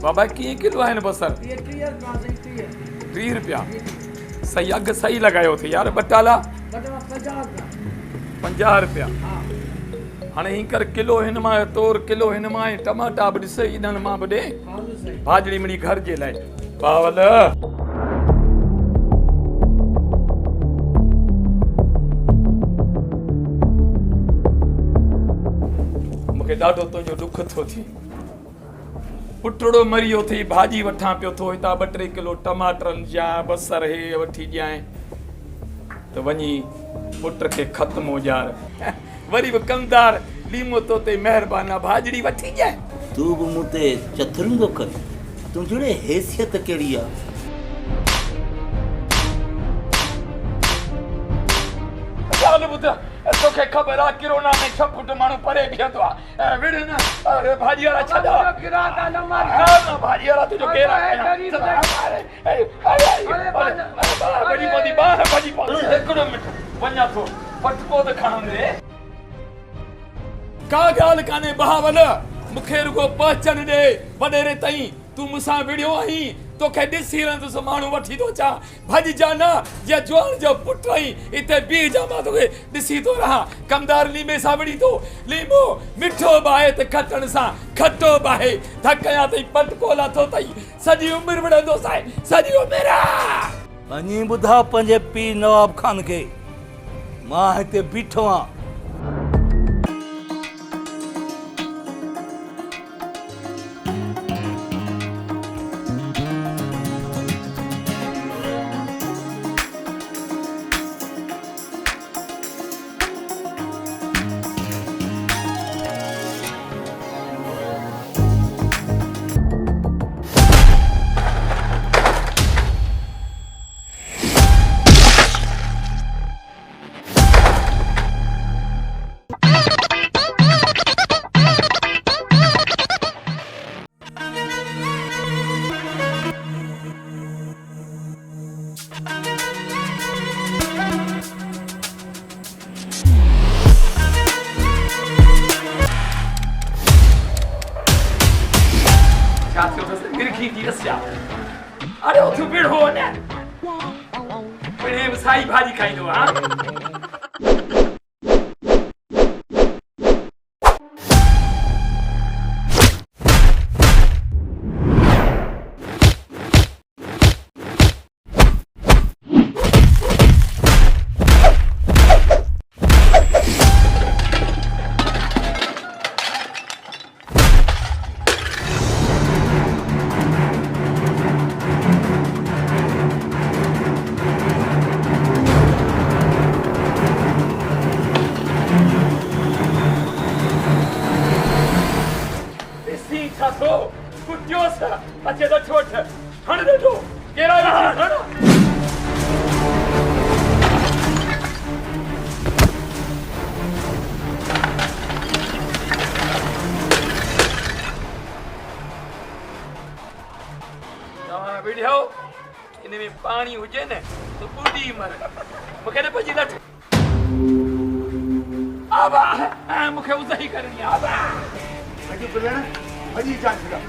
बाबा किए किलो है बसर? 30 रुपया। सही अग सही लगायो थे यार। बटाला 50 रुपया। हाँ हिंकर किलो हिन मां तोर किलो हिन मां टमाटा बि ॾिस इन्हनि मां बि ॾे भाॼड़ी मिड़ी घर जे लाइ। बावल मूंखे ॾाढो तुंहिंजो दुख थो थिए। पुटड़ो मरियो थी भाॼी वठां पियो थो हितां 2-3 किलो टमाटरनि जा बसर हे वठी ॾियां त वञी पुट खे ख़त्म हो यार। वरी बि कमदार लीमो तो ते महिरबाना भाॼड़ी वठी ॾियां। तू बि मूं ते चथरूं थो कर। तुंहिंजो हैसियत कहिड़ी आहे? तोखे ख़बर आहे किरोना में 6 फुट माण्हू परे बीहंदो आहे। विड़ न अरे भाॼी वारा छॾा भाॼी वारा तुंहिंजो केरु आहे? हिकिड़ो मिंट वञा थो फटको त खणंदे। का ॻाल्हि कान्हे बहावल मूंखे रुगो पहचान ॾे वॾेरे ताईं तूं मूंसां विड़ियो आहीं। तोखे ॾिसी रहंदुसि माण्हू वठी थो अचां। भॼिजा न जे जुआन जो पुटु आहीं हिते बीह जा मां तोखे ॾिसी थो रहां। कमदार लीमे सां विड़ी थो। लीमो मिठो बि आहे त खटण सां खटो बि आहे। थकया अथई पटको लाथो अथई सॼी उमिरि विढ़ंदोसि आहे सॼी उमिरि। वञी ॿुधा पंहिंजे पीउ नवाब खान खे मां हिते बीठो आहियां। अरे उठ बिड़ो ने बिड़े साई भाजी खाई दो। हाँ अच्छे तो छोट हण दे दो केरा हण। वीडियो इनमें पानी हुजे न तो बूढ़ी मर मूंखे न भॼी लठ। आबा मूंखे उज़ही करणी आहे। आबा अॼु पिलण अॼु जान छॾा।